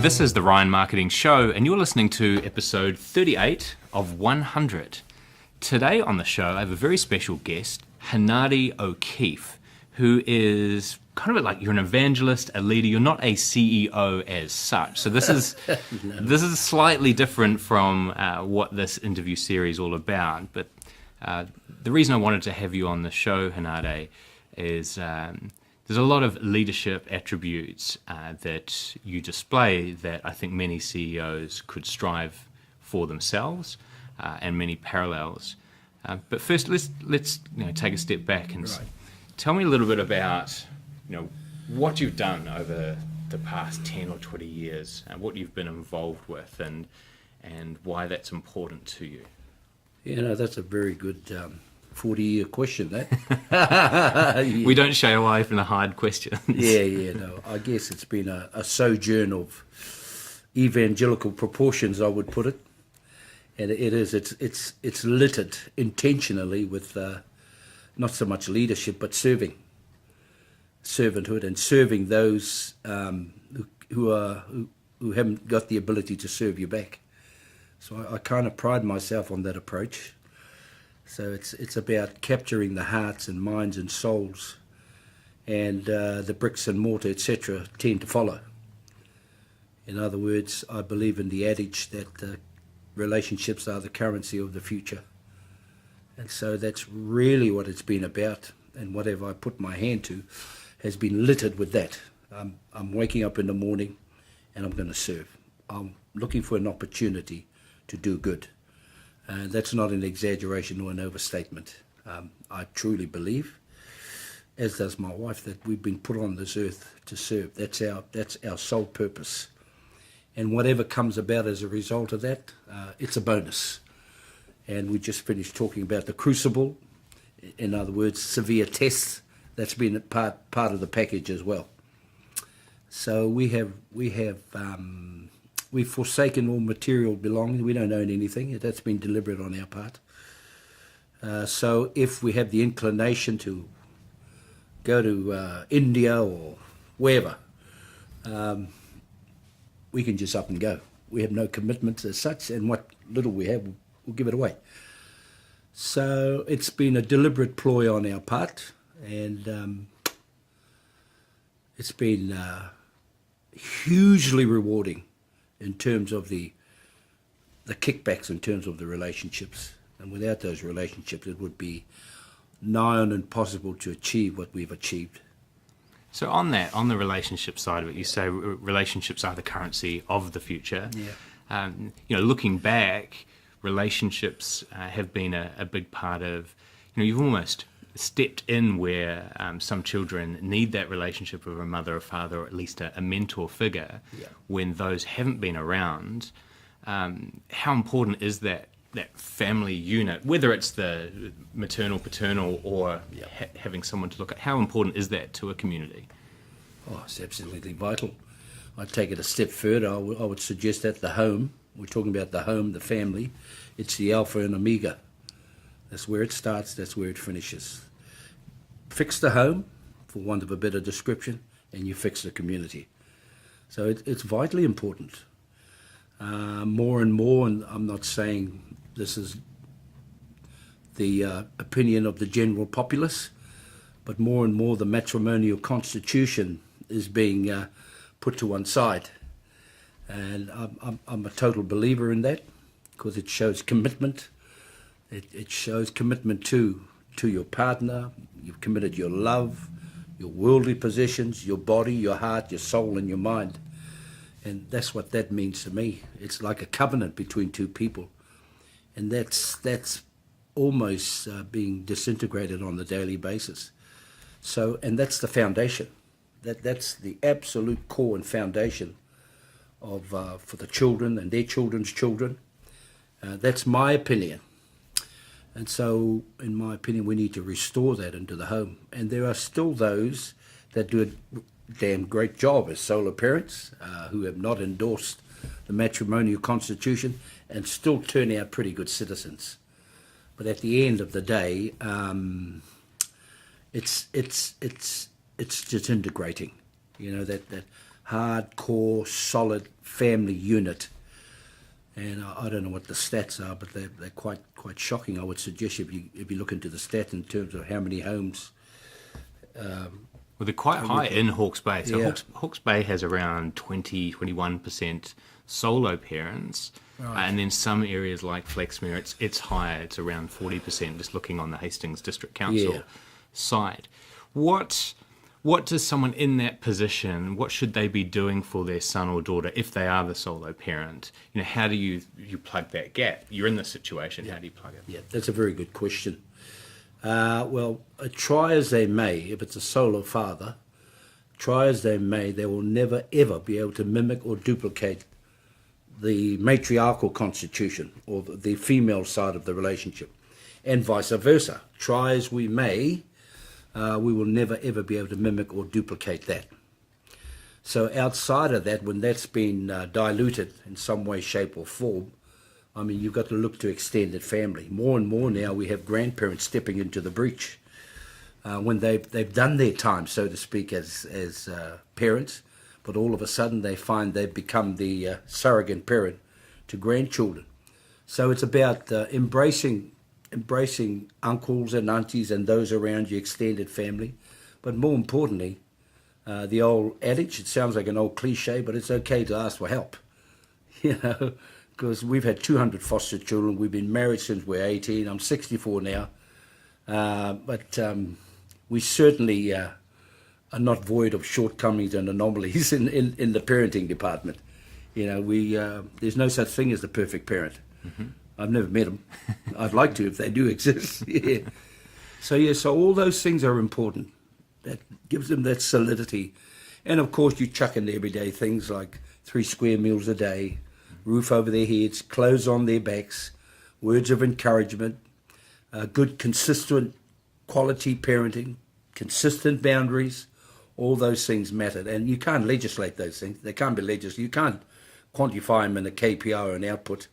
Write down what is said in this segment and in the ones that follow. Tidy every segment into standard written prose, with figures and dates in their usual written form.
This is the Ryan Marketing Show, and you're listening to episode 38 of 100. Today on the show, I have a very special guest, Henare OKeefe, who is kind of like, you're an evangelist, a leader. You're not a CEO as such. So this is this is slightly different from what this interview series is all about. But the reason I wanted to have you on the show, Henare, is there's a lot of leadership attributes that you display that I think many CEOs could strive for themselves, and many parallels. But first, let's take a step back and tell me a little bit about what you've done over the past 10 or 20 years, and what you've been involved with, and why that's important to you. That's a very good 40-year question, that. Yeah. We don't shy away from the hard questions. No. I guess it's been a sojourn of evangelical proportions, I would put it. And it's littered intentionally with not so much leadership, but servanthood, and serving those who haven't got the ability to serve you back. So I kind of pride myself on that approach. So it's about capturing the hearts and minds and souls, and the bricks and mortar, etc., tend to follow. In other words, I believe in the adage that relationships are the currency of the future. And so that's really what it's been about, and whatever I put my hand to has been littered with that. I'm waking up in the morning and I'm going to serve. I'm looking for an opportunity to do good. And that's not an exaggeration or an overstatement. I truly believe, as does my wife, that we've been put on this earth to serve. That's our sole purpose. And whatever comes about as a result of that, it's a bonus. And we just finished talking about the crucible. In other words, severe tests. That's been a part of the package as well. So we've forsaken all material belongings. We don't own anything. That's been deliberate on our part. So if we have the inclination to go to India or wherever, we can just up and go. We have no commitments as such, and what little we have, we'll give it away. So it's been a deliberate ploy on our part, and it's been hugely rewarding in terms of the kickbacks, in terms of the relationships. And without those relationships, it would be nigh on impossible to achieve what we've achieved. So on the relationship side of it, you say relationships are the currency of the future. Yeah. Looking back, relationships have been a big part of, you've almost stepped in where some children need that relationship with a mother or father, or at least a mentor figure. Yeah. When those haven't been around. How important is that family unit, whether it's the maternal, paternal, or having someone to look at? How important is that to a community? Oh, it's absolutely vital. I'd take it a step further. I would suggest that the home, we're talking about the home, the family, it's the alpha and omega. That's where it starts, that's where it finishes. Fix the home, for want of a better description, and you fix the community. So it's vitally important. More and more, and I'm not saying this is the opinion of the general populace, but more and more the matrimonial constitution is being put to one side. And I'm a total believer in that, because it shows commitment. It shows commitment to your partner. You've committed your love, your worldly possessions, your body, your heart, your soul, and your mind. And that's what that means to me. It's like a covenant between two people. And that's almost being disintegrated on a daily basis. So, and that's the foundation. That's the absolute core and foundation of for the children and their children's children. That's my opinion. And so, in my opinion, we need to restore that into the home. And there are still those that do a damn great job as solo parents who have not endorsed the matrimonial constitution and still turn out pretty good citizens. But at the end of the day, it's disintegrating. That hardcore, solid family unit. And I don't know what the stats are, but they're quite shocking. I would suggest if you look into the stats in terms of how many homes. Well, they're quite high in Hawke's Bay. So Yeah. Hawke's Bay has around 21% solo parents. Right. And then some areas like Flaxmere, it's higher. It's around 40%, just looking on the Hastings District Council Yeah. side. What does someone in that position, what should they be doing for their son or daughter if they are the solo parent? How do you plug that gap? You're in this situation. How do you plug it? Yeah, that's a very good question. Well, try as they may, if it's a solo father, try as they may, they will never ever be able to mimic or duplicate the matriarchal constitution or the female side of the relationship, and vice versa. Try as we may, we will never ever be able to mimic or duplicate that. So outside of that, when that's been diluted in some way, shape or form, I mean, you've got to look to extended family. More and more now we have grandparents stepping into the breach when they've done their time, so to speak, as parents, but all of a sudden they find they've become the surrogate parent to grandchildren. So it's about embracing uncles and aunties and those around your extended family, but more importantly, the old adage, it sounds like an old cliche, but it's okay to ask for help, because we've had 200 foster children. We've been married since we're 18. I'm 64 now, but we certainly are not void of shortcomings and anomalies in the parenting department. There's no such thing as the perfect parent. Mm-hmm. I've never met them. I'd like to if they do exist. Yeah. So all those things are important. That gives them that solidity. And of course you chuck in the everyday things like 3 square meals a day, roof over their heads, clothes on their backs, words of encouragement, good consistent quality parenting, consistent boundaries. All those things matter. And you can't legislate those things. They can't be legislated. You can't quantify them in a KPI or an output.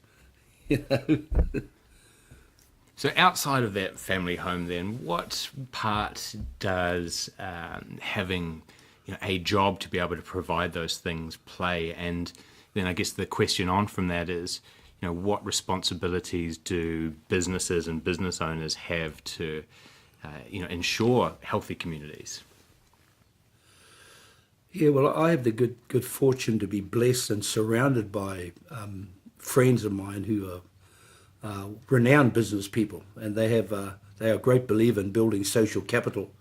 So outside of that family home then, what part does having a job to be able to provide those things play? And then I guess the question on from that is, what responsibilities do businesses and business owners have to ensure healthy communities? Yeah, well, I have the good fortune to be blessed and surrounded by friends of mine who are renowned business people, and they are a great believer in building social capital,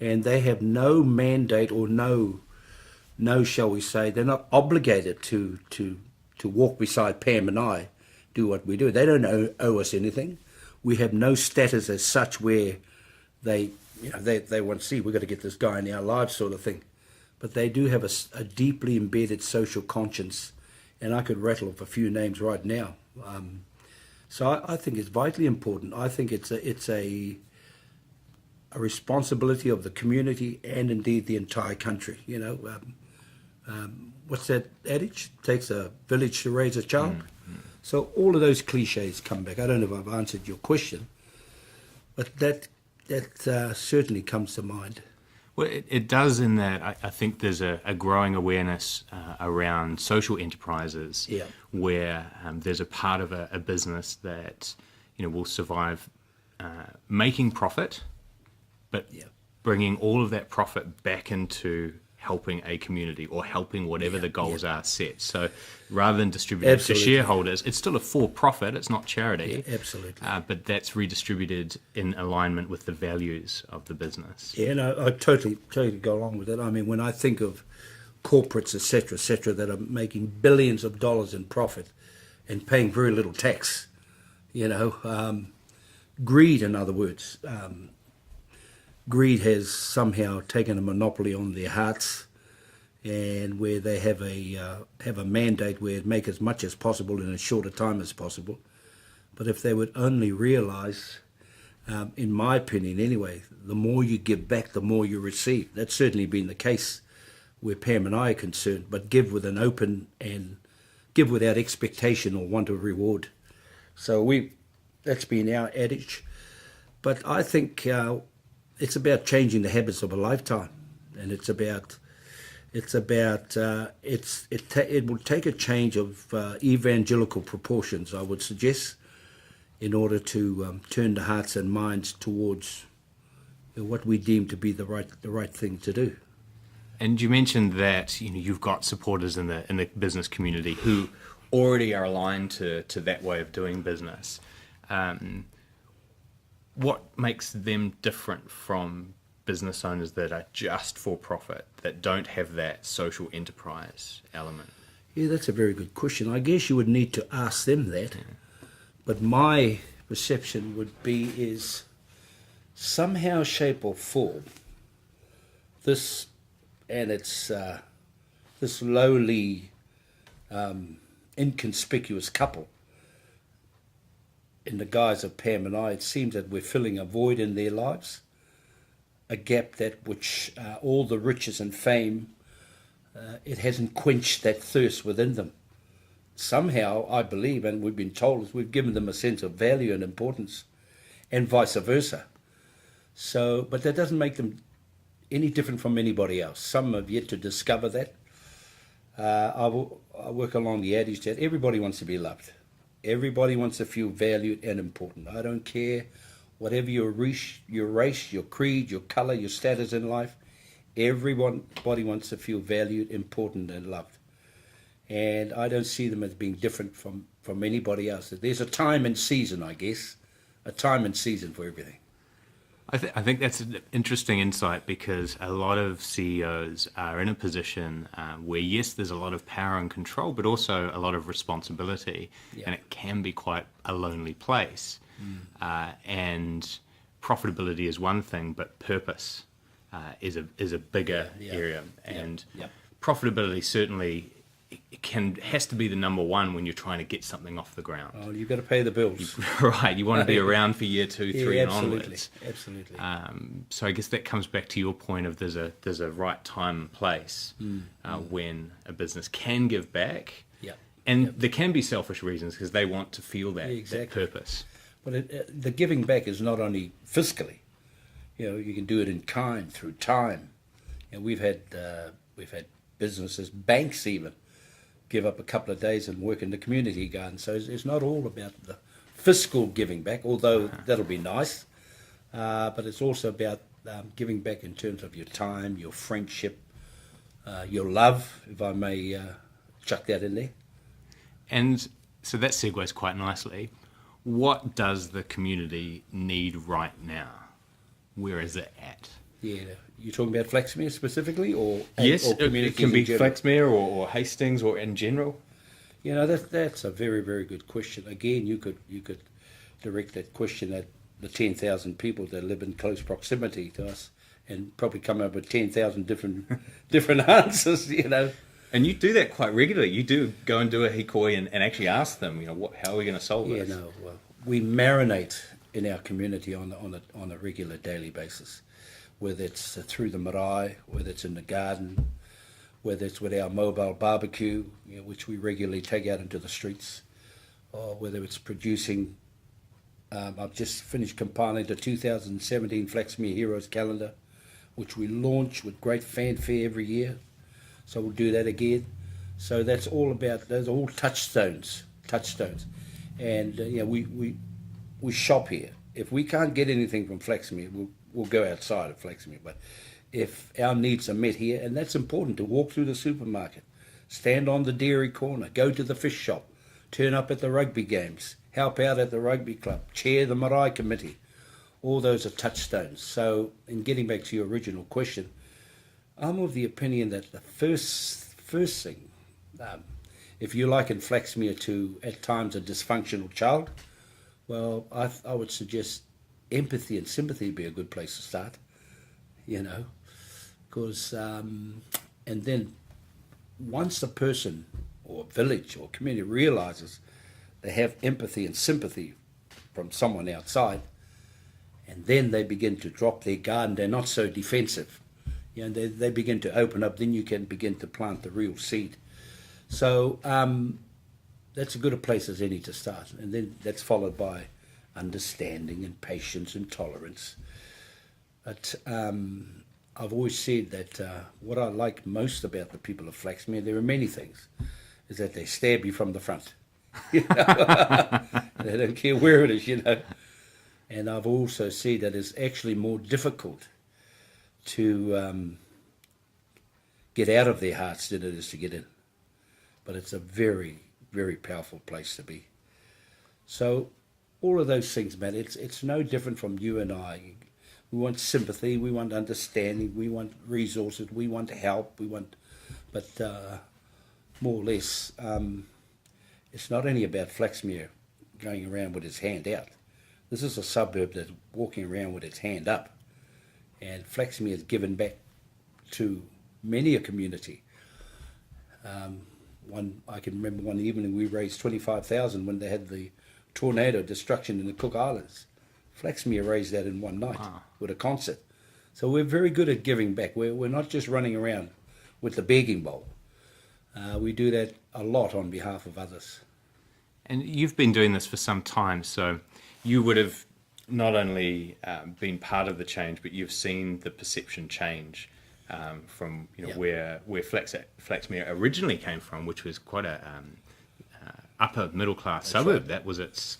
and they have no mandate or no, shall we say, they're not obligated to walk beside Pam and I, do what we do. They don't owe us anything. We have no status as such where they want to see we've got to get this guy in our lives sort of thing. But they do have a deeply embedded social conscience, and I could rattle off a few names right now. So I think it's vitally important. I think it's a responsibility of the community and indeed the entire country. What's that adage? It takes a village to raise a child. Mm-hmm. So all of those cliches come back. I don't know if I've answered your question, but that certainly comes to mind. Well, it does in that I think there's a growing awareness around social enterprises where there's a part of a business that will survive making profit, but bringing all of that profit back into helping a community or helping whatever the goals are set. So rather than distributing to shareholders, it's still a for-profit, it's not charity. Yeah, absolutely. But that's redistributed in alignment with the values of the business. Yeah, no, I totally go along with it. I mean, when I think of corporates, et cetera, that are making billions of dollars in profit and paying very little tax, greed, in other words, greed has somehow taken a monopoly on their hearts, and where they have a mandate where it make as much as possible in as short a time as possible. But if they would only realise, in my opinion anyway, the more you give back, the more you receive. That's certainly been the case where Pam and I are concerned, but give with an open and give without expectation or want of reward. So that's been our adage. But I think it's about changing the habits of a lifetime, and it's about It's about it will take a change of evangelical proportions, I would suggest, in order to turn the hearts and minds towards what we deem to be the right thing to do. And you mentioned that you've got supporters in the business community who already are aligned to that way of doing business. What makes them different from business owners that are just for profit, that don't have that social enterprise element? Yeah, that's a very good question. I guess you would need to ask them that. Yeah. But my perception would be is somehow, shape or form, this lowly, inconspicuous couple, in the guise of Pam and I, it seems that we're filling a void in their lives, a gap that which all the riches and fame, it hasn't quenched that thirst within them. Somehow, I believe, and we've been told, is we've given them a sense of value and importance, and vice versa. So, but that doesn't make them any different from anybody else. Some have yet to discover that. I work along the adage that everybody wants to be loved. Everybody wants to feel valued and important. I don't care whatever your race, your creed, your colour, your status in life. Everybody wants to feel valued, important and loved. And I don't see them as being different from anybody else. There's a time and season, I guess. A time and season for everything. I think that's an interesting insight, because a lot of CEOs are in a position where, yes, there's a lot of power and control, but also a lot of responsibility, and it can be quite a lonely place. And profitability is one thing, but purpose is a bigger area. And profitability certainly has to be the number one when you're trying to get something off the ground. Oh, you've got to pay the bills. Right, you want to be around for year 2, 3 and onwards. Absolutely. So I guess that comes back to your point of there's a right time and place when a business can give back. And there can be selfish reasons because they want to feel that purpose. But the giving back is not only fiscally. You can do it in kind, through time. And we've had businesses, banks even, give up a couple of days and work in the community garden. So it's not all about the fiscal giving back, although that'll be nice. But it's also about giving back in terms of your time, your friendship, your love, if I may chuck that in there. And so that segues quite nicely. What does the community need right now? Where is it at? Yeah, you're talking about Flaxmere specifically, or yes, or it can be Flaxmere or Hastings or in general. That's a very, very good question. Again, you could direct that question at the 10,000 people that live in close proximity to us, and probably come up with 10,000 different answers. And you do that quite regularly. You do go and do a hikoi and actually ask them, how are we going to solve this? Well, we marinate in our community on a regular daily basis, whether it's through the marae, whether it's in the garden, whether it's with our mobile barbecue, which we regularly take out into the streets, or whether it's producing. I've just finished compiling the 2017 Flaxmere Heroes calendar, which we launch with great fanfare every year. So we'll do that again. So that's all about, those are all touchstones. And we shop here. If we can't get anything from Flaxmere, we'll go outside of Flaxmere. But if our needs are met here, and that's important, to walk through the supermarket, stand on the dairy corner, go to the fish shop, turn up at the rugby games, help out at the rugby club, chair the marae committee, all those are touchstones. So in getting back to your original question, I'm of the opinion that the first thing, if you liken Flaxmere to, at times, a dysfunctional child, well, I would suggest empathy and sympathy would be a good place to start, because, and then once a person or village or community realizes they have empathy and sympathy from someone outside, and then they begin to drop their guard and they're not so defensive, they begin to open up, then you can begin to plant the real seed. So that's as good a place as any to start. And then that's followed by understanding and patience and tolerance. But I've always said that what I like most about the people of Flaxmere, there are many things, is that they stab you from the front. You know? They don't care where it is, you know. And I've also said that it's actually more difficult to get out of their hearts than it is to get in. But it's a very, very powerful place to be. So all of those things, man, it's no different from you and I. We want sympathy, we want understanding, we want resources, we want help, but more or less, it's not only about Flaxmere going around with its hand out. This is a suburb that's walking around with its hand up. And Flaxmere has given back to many a community. I can remember one evening we raised 25,000 when they had the tornado destruction in the Cook Islands. Flaxmere raised that in one night with a concert. So we're very good at giving back. We're not just running around with the begging bowl. We do that a lot on behalf of others. And you've been doing this for some time, so you would have not only been part of the change, but you've seen the perception change from where Flaxmere originally came from, which was quite a upper middle class suburb. Right. That was its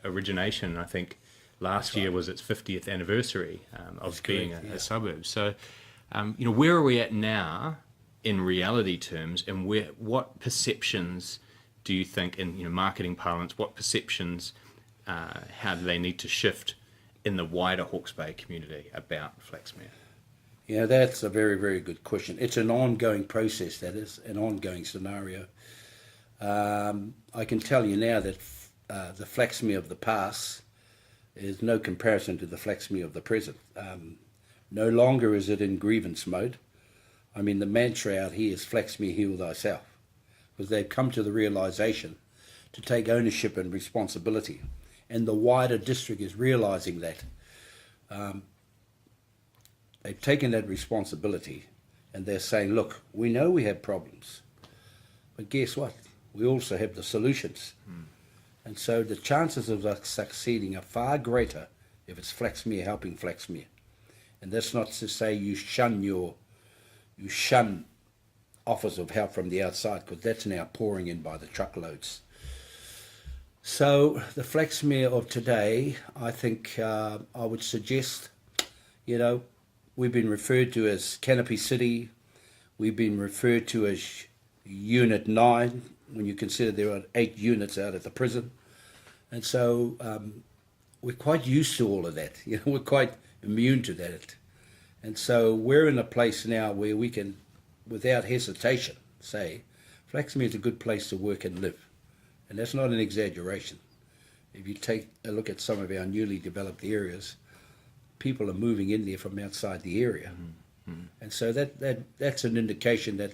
origination. I think last year was its 50th anniversary of being a suburb. So where are we at now in reality terms, and what perceptions do you think, in marketing parlance, what perceptions how do they need to shift in the wider Hawke's Bay community about Flaxmere? Yeah, that's a very, very good question. It's an ongoing process, that is, an ongoing scenario. I can tell you now that the Flaxmere of the past is no comparison to the Flaxmere of the present. No longer is it in grievance mode. I mean, the mantra out here is Flaxmere, heal thyself, because they've come to the realisation to take ownership and responsibility. And the wider district is realising that. They've taken that responsibility and they're saying, look, we know we have problems, but guess what? We also have the solutions. And so the chances of us succeeding are far greater if it's Flaxmere helping Flaxmere. And that's not to say you shun offers of help from the outside, because that's now pouring in by the truckloads. So the Flaxmere of today, I think I would suggest, we've been referred to as Canopy City. We've been referred to as Unit 9, when you consider there are 8 units out at the prison. And so we're quite used to all of that. We're quite immune to that. And so we're in a place now where we can, without hesitation, say, Flaxmere is a good place to work and live. And that's not an exaggeration. If you take a look at some of our newly developed areas, people are moving in there from outside the area. Mm-hmm. And so that's an indication that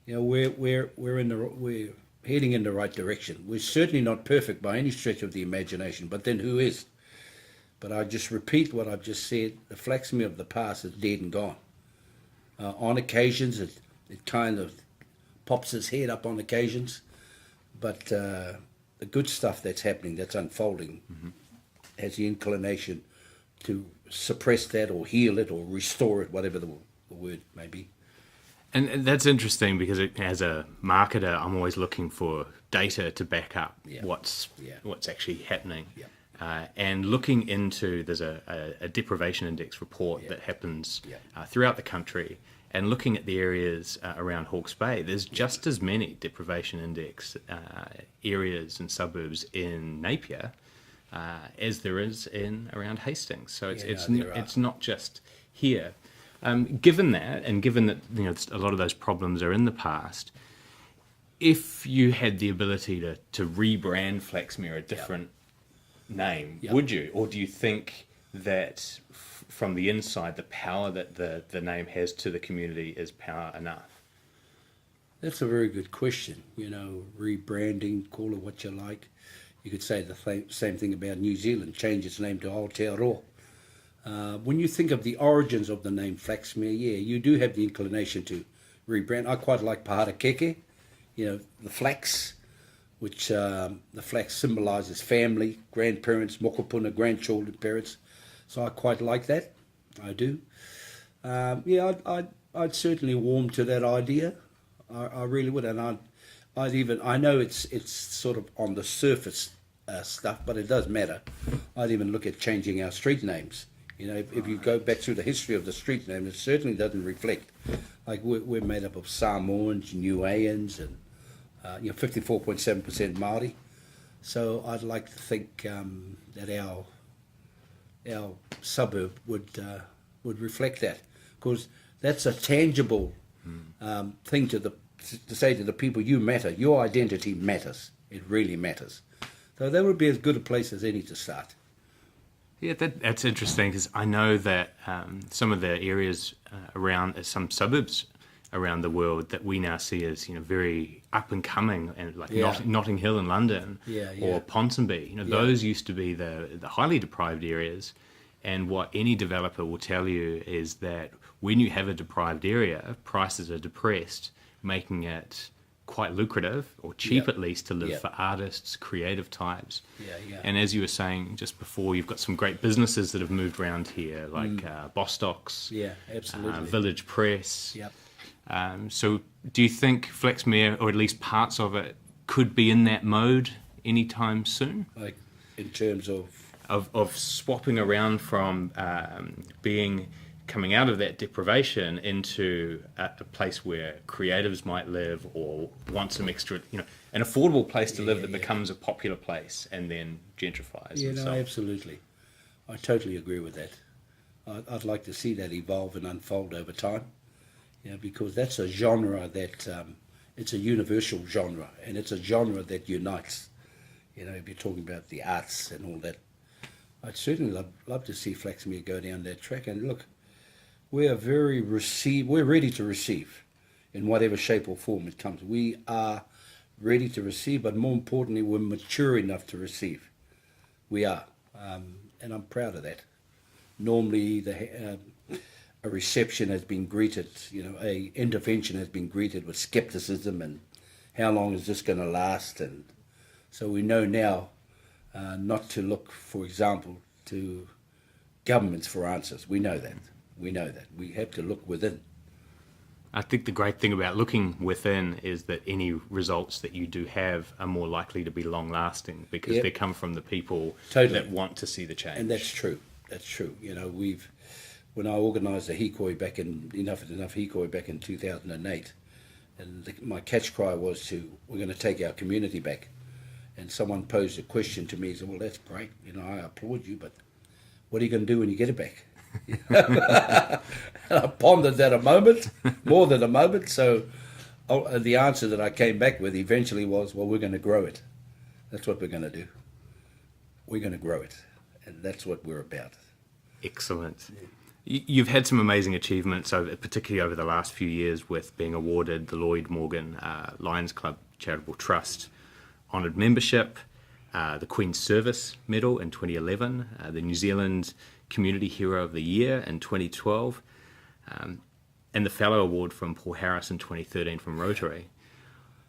we're heading in the right direction. We're certainly not perfect by any stretch of the imagination, but then who is? But I just repeat what I've just said. The Flaxmere of the past is dead and gone. On occasions, it kind of pops its head up on occasions, but the good stuff that's happening, that's unfolding, has the inclination to suppress that or heal it or restore it, whatever the word may be. And that's interesting, because as a marketer, I'm always looking for data to back up what's actually happening. Yeah. And looking into, there's a deprivation index report that happens throughout the country, and looking at the areas around Hawke's Bay, there's just as many deprivation index areas and suburbs in Napier as there is in around Hastings. So it's not just here. Given that, and given that a lot of those problems are in the past, if you had the ability to rebrand Flaxmere a different name, would you? Or do you think that from the inside, the power that the name has to the community is power enough? That's a very good question. Rebranding, call it what you like. You could say the same thing about New Zealand, change its name to Aotearoa. When you think of the origins of the name Flaxmere, you do have the inclination to rebrand. I quite like Paharakeke, the flax, which the flax symbolises family, grandparents, mokopuna, grandchildren, parents. So I quite like that. I do. I'd certainly warm to that idea. I really would, and I know it's sort of on the surface stuff, but it does matter. I'd even look at changing our street names. You know, if you go back through the history of the street name, it certainly doesn't reflect. Like we're made up of Samoans, Niueans, and 54.7% Māori. So I'd like to think that our suburb would reflect that, because that's a tangible thing to say to the people, you matter, your identity matters, it really matters. So that would be as good a place as any to start. Yeah, that's interesting, because I know that some of the areas around some suburbs around the world that we now see as very up and coming, and like Notting Hill in London, or Ponsonby, those used to be the highly deprived areas. And what any developer will tell you is that when you have a deprived area, prices are depressed, making it quite lucrative, or cheap at least, to live for artists, creative types. And as you were saying just before, you've got some great businesses that have moved around here, like Bostock's, absolutely. Village Press. So do you think Flaxmere, or at least parts of it, could be in that mode anytime soon? Like in terms of swapping around from coming out of that deprivation into a place where creatives might live, or want some extra, an affordable place to live that becomes a popular place and then gentrifies. Absolutely. I totally agree with that. I'd like to see that evolve and unfold over time, because that's a genre that, it's a universal genre, and it's a genre that unites. If you're talking about the arts and all that, I'd certainly love to see Flaxmere go down that track. And look, we're ready to receive in whatever shape or form it comes. We are ready to receive, but more importantly, we're mature enough to receive. We are, and I'm proud of that. Normally, a reception has been greeted, a intervention has been greeted with skepticism and how long is this going to last? And so we know now not to look, for example, to governments for answers. We know that. We have to look within. I think the great thing about looking within is that any results that you do have are more likely to be long-lasting, because they come from the people that want to see the change. And that's true. When I organised the Hikoi back in Enough Hikoi back in 2008, and my catch cry was we're going to take our community back. And someone posed a question to me, he said, well, that's great, I applaud you, but what are you going to do when you get it back? And I pondered that more than a moment. So the answer that I came back with eventually was, well, we're going to grow it. That's what we're going to do. We're going to grow it. And that's what we're about. Excellent. You've had some amazing achievements, particularly over the last few years, with being awarded the Lloyd Morgan Lions Club Charitable Trust honoured membership, the Queen's Service Medal in 2011, the New Zealand Community Hero of the Year in 2012, and the Fellow Award from Paul Harris in 2013 from Rotary.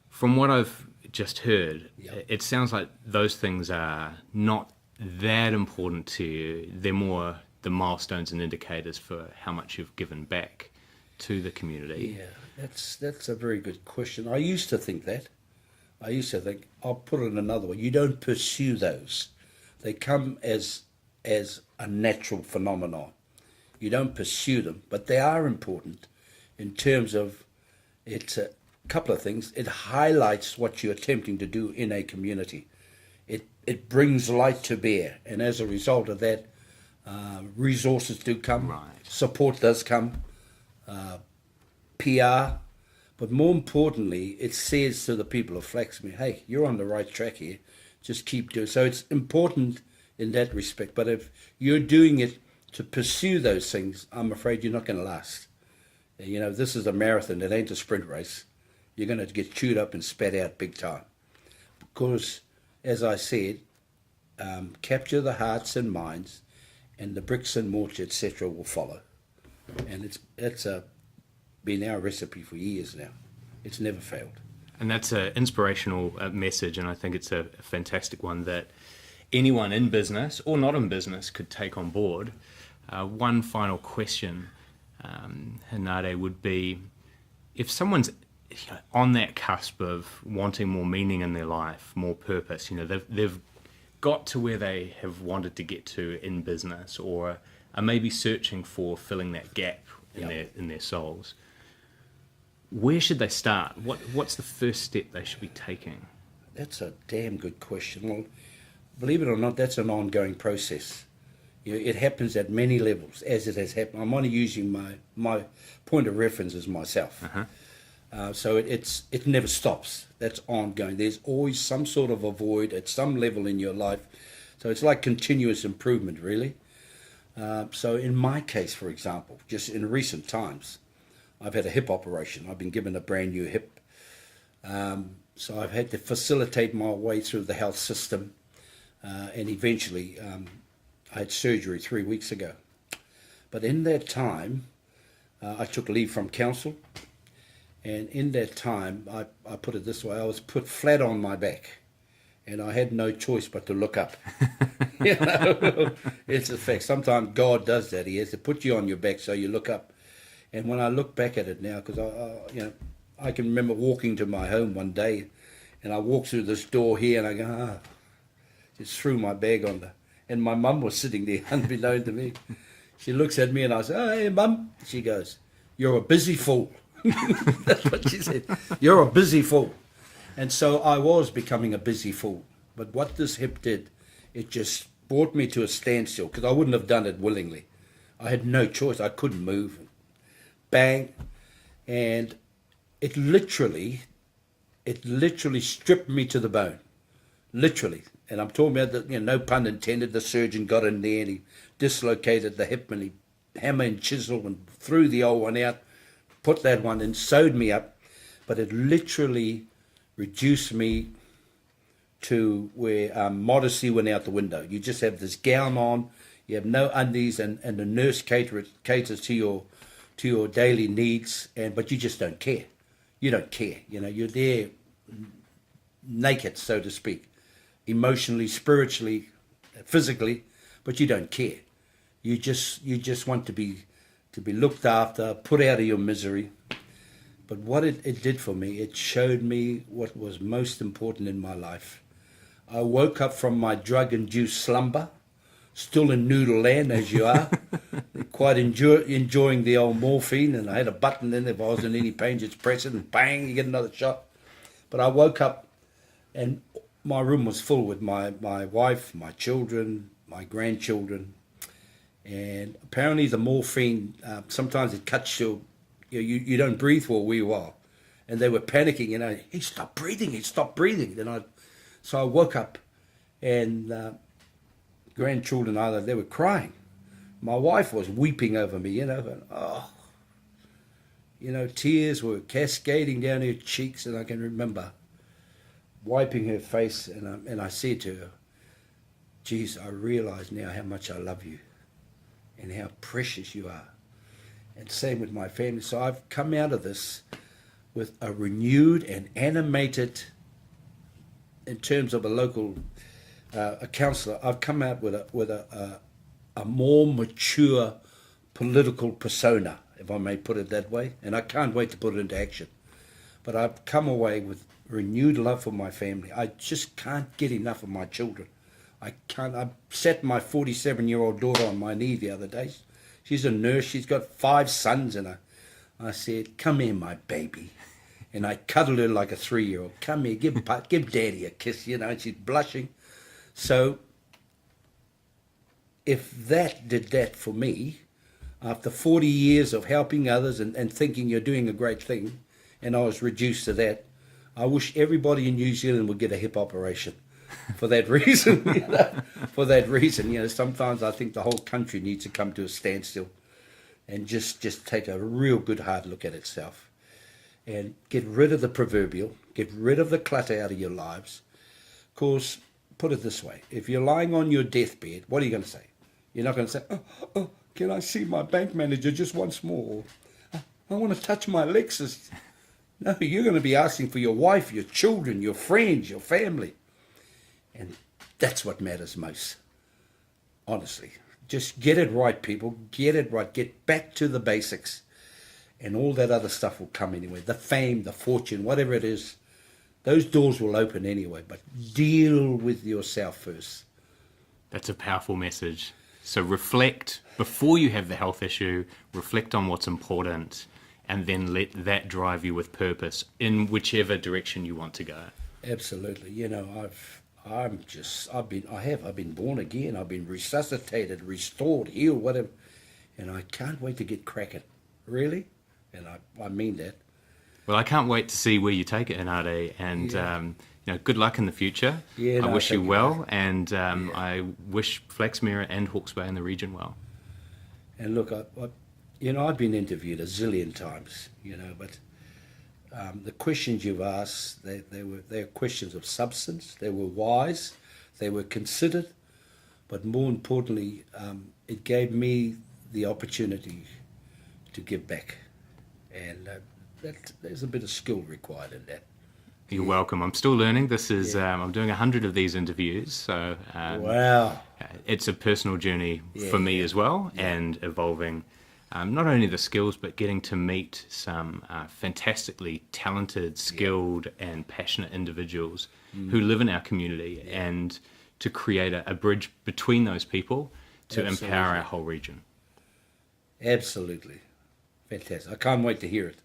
From what I've just heard, it sounds like those things are not that important to you. They're more the milestones and indicators for how much you've given back to the community. Yeah, that's a very good question. I used to think that. I'll put it another way, you don't pursue those. They come as a natural phenomenon. You don't pursue them, but they are important in terms of, it's a couple of things. It highlights what you're attempting to do in a community. It brings light to bear, and as a result of that, resources do come, support does come, PR, but more importantly, it says to the people of Flaxmere, hey, you're on the right track here, just keep doing it. So it's important in that respect, but if you're doing it to pursue those things, I'm afraid you're not going to last. This is a marathon, it ain't a sprint race. You're going to get chewed up and spat out big time. Because, as I said, capture the hearts and minds, and the bricks and mortar, etc., will follow. And it's been our recipe for years now. It's never failed. And that's an inspirational message, and I think it's a fantastic one that anyone in business or not in business could take on board. One final question. Henare, would be if someone's on that cusp of wanting more meaning in their life, more purpose, they've got to where they have wanted to get to in business, or are maybe searching for filling that gap in their souls. Where should they start? What's the first step they should be taking? That's a damn good question. Well, believe it or not, that's an ongoing process. It happens at many levels, as it has happened. I'm only using my point of reference as myself. So it never stops. That's ongoing. There's always some sort of a void at some level in your life. So it's like continuous improvement, really. So in my case, for example, just in recent times, I've had a hip operation. I've been given a brand new hip. So I've had to facilitate my way through the health system. And eventually, I had surgery 3 weeks ago. But in that time, I took leave from council. And in that time, I put it this way, I was put flat on my back. And I had no choice but to look up. It's a fact. Sometimes God does that. He has to put you on your back so you look up. And when I look back at it now, because I can remember walking to my home one day, and I walked through this door here, and I go, just threw my bag on and my mum was sitting there, unbeknown to me. She looks at me, and I say, "Oh, hey, Mum." She goes, "You're a busy fool." That's what she said. "You're a busy fool." And so I was becoming a busy fool. But what this hip did, it just brought me to a standstill, because I wouldn't have done it willingly. I had no choice. I couldn't move. Bang. And it literally stripped me to the bone. Literally. And I'm talking about, no pun intended, the surgeon got in there and he dislocated the hip, and he hammer and chisel and threw the old one out, put that one in, sewed me up. But it literally reduced me to where modesty went out the window. You just have this gown on, you have no undies, and the nurse caters to your daily needs, but you just don't care. You don't care. You're there naked, so to speak, emotionally, spiritually, physically, but you don't care. You just want to be looked after, put out of your misery. But what it did for me, it showed me what was most important in my life. I woke up from my drug-induced slumber, still in noodle land as you are, quite enjoying the old morphine, and I had a button in if I was in any pain, just press it and bang, you get another shot. But I woke up and my room was full with my wife, my children, my grandchildren, and apparently the morphine, sometimes it cuts you don't breathe for a wee while. And they were panicking, he stopped breathing. So I woke up, and grandchildren either, they were crying. My wife was weeping over me, tears were cascading down her cheeks, and I can remember wiping her face, and I said to her, "Geez, I realize now how much I love you and how precious you are." And same with my family. So I've come out of this with a renewed and animated, in terms of a local a councillor, I've come out with a more mature political persona, if I may put it that way, and I can't wait to put it into action. But I've come away with renewed love for my family. I just can't get enough of my children. I sat my 47-year-old daughter on my knee the other day. She's a nurse. She's got 5 sons, and I said, "Come here, my baby." And I cuddled her like a 3-year-old. "Come here, give Daddy a kiss," and she's blushing. So if that did that for me, after 40 years of helping others and thinking you're doing a great thing, and I was reduced to that, I wish everybody in New Zealand would get a hip operation. For that reason, sometimes I think the whole country needs to come to a standstill and just take a real good hard look at itself and get rid of the proverbial, get rid of the clutter out of your lives. Of course, put it this way, if you're lying on your deathbed, what are you going to say? You're not going to say, oh, can I see my bank manager just once more? I want to touch my Lexus. No, you're going to be asking for your wife, your children, your friends, your family. And that's what matters most. Honestly, Just get it right, people. Get it right. Get back to the basics. And all that other stuff will come anyway. The fame, the fortune, whatever it is. Those doors will open anyway. But deal with yourself first. That's a powerful message. So reflect before you have the health issue, reflect on what's important, and then let that drive you with purpose in whichever direction you want to go. Absolutely. You know, I've been born again. I've been resuscitated, restored, healed, whatever. And I can't wait to get cracking. Really? And I mean that. Well, I can't wait to see where you take it, Henare, and good luck in the future. Yeah, I wish you thank you, well, mate. and I wish Flaxmere and Hawke's Bay and the region well. And look, I've been interviewed a zillion times, but the questions you've asked, they're questions of substance. They were wise, they were considered, but more importantly, it gave me the opportunity to give back, and there's a bit of skill required in that. You're welcome. I'm still learning. This is I'm doing 100 of these interviews, so Wow. it's a personal journey for me as well, and evolving not only the skills, but getting to meet some fantastically talented, skilled, and passionate individuals who live in our community, and to create a bridge between those people to empower our whole region. Absolutely. Fantastic. I can't wait to hear it.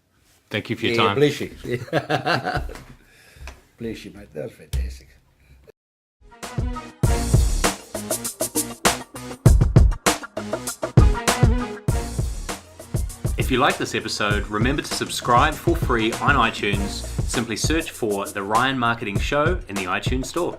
Thank you for your time. Bless you. Bless you, mate. That was fantastic. If you like this episode, remember to subscribe for free on iTunes. Simply search for The Ryan Marketing Show in the iTunes Store.